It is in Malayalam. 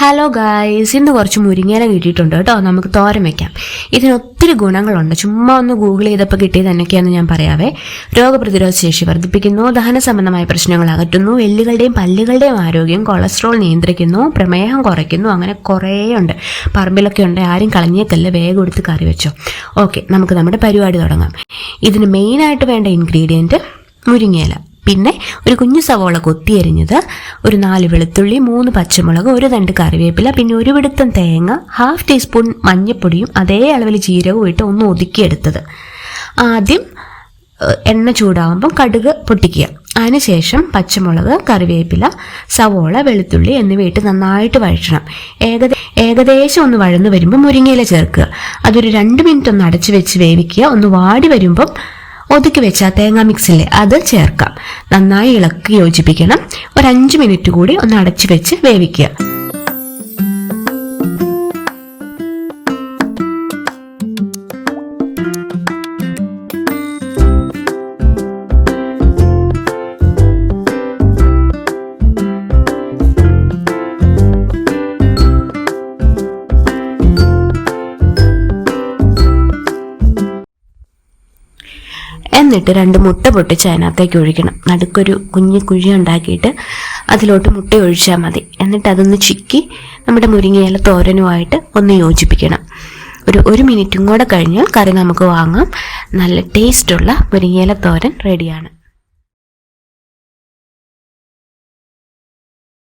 ഹലോ ഗായ്സ്, ഇന്ന് കുറച്ച് മുരിങ്ങയില കിട്ടിയിട്ടുണ്ട് കേട്ടോ. നമുക്ക് തോരൻ വെക്കാം. ഇതിനൊത്തിരി ഗുണങ്ങളുണ്ട്. ചുമ്മാ ഒന്ന് ഗൂഗിൾ ചെയ്തപ്പോൾ കിട്ടിയത് എന്നൊക്കെയാണെന്ന് ഞാൻ പറയാവേ. രോഗപ്രതിരോധ ശേഷി വർദ്ധിപ്പിക്കുന്നു, ദഹന സംബന്ധമായ പ്രശ്നങ്ങൾ അകറ്റുന്നു, എല്ലുകളുടെയും പല്ലുകളുടെയും ആരോഗ്യം, കൊളസ്ട്രോൾ നിയന്ത്രിക്കുന്നു, പ്രമേഹം കുറയ്ക്കുന്നു, അങ്ങനെ കുറേ ഉണ്ട്. പറമ്പിലൊക്കെ ഉണ്ട്, ആരും കളഞ്ഞേക്കല്ല, വേഗം എടുത്ത് കറി വെച്ചോ. ഓക്കെ, നമുക്ക് നമ്മുടെ പരിപാടി തുടങ്ങാം. ഇതിന് മെയിനായിട്ട് വേണ്ട ഇൻഗ്രീഡിയൻറ്റ് മുരിങ്ങയില, പിന്നെ ഒരു കുഞ്ഞു സവോള കൊത്തിയരിഞ്ഞത്, ഒരു 4 വെളുത്തുള്ളി, 3 പച്ചമുളക്, ഒരു തണ്ട് കറിവേപ്പില, പിന്നെ ഒരു പിടുത്തം തേങ്ങ, 1/2 ടീസ്പൂൺ മഞ്ഞൾപ്പൊടിയും അതേ അളവിൽ ജീരകവും ഇട്ട് ഒന്ന് ഒതുക്കിയെടുത്തത്. ആദ്യം എണ്ണ ചൂടാകുമ്പം കടുക് പൊട്ടിക്കുക. അതിനുശേഷം പച്ചമുളക്, കറിവേപ്പില, സവോള, വെളുത്തുള്ളി എന്നിവ ഇട്ട് നന്നായിട്ട് വഴറ്റണം. ഏകദേശം ഒന്ന് വഴന്നു വരുമ്പോൾ മുരിങ്ങയില ചേർക്കുക. അതൊരു 2 മിനിറ്റ് ഒന്ന് അടച്ചു വെച്ച് വേവിക്കുക. ഒന്ന് വാടി വരുമ്പം ഒതുക്കി വെച്ച തേങ്ങ മിക്സില്ലേ, അത് ചേർക്കാം. നന്നായി ഇളക്കി യോജിപ്പിക്കണം. ഒരു 5 മിനിറ്റ് കൂടി ഒന്ന് അടച്ചു വെച്ച് വേവിക്കുക. എന്നിട്ട് 2 മുട്ട പൊട്ടിച്ച് അതിനകത്തേക്ക് ഒഴിക്കണം. നടുക്കൊരു കുഞ്ഞു കുഴി ഉണ്ടാക്കിയിട്ട് അതിലോട്ട് മുട്ട ഒഴിച്ചാൽ മതി. എന്നിട്ട് അതൊന്ന് ചിക്കി നമ്മുടെ മുരിങ്ങയില തോരനുമായിട്ട് ഒന്ന് യോജിപ്പിക്കണം. ഒരു 1 മിനിറ്റും കൂടെ കഴിഞ്ഞ് കറി നമുക്ക് വാങ്ങാം. നല്ല ടേസ്റ്റുള്ള മുരിങ്ങയില തോരൻ റെഡിയാണ്.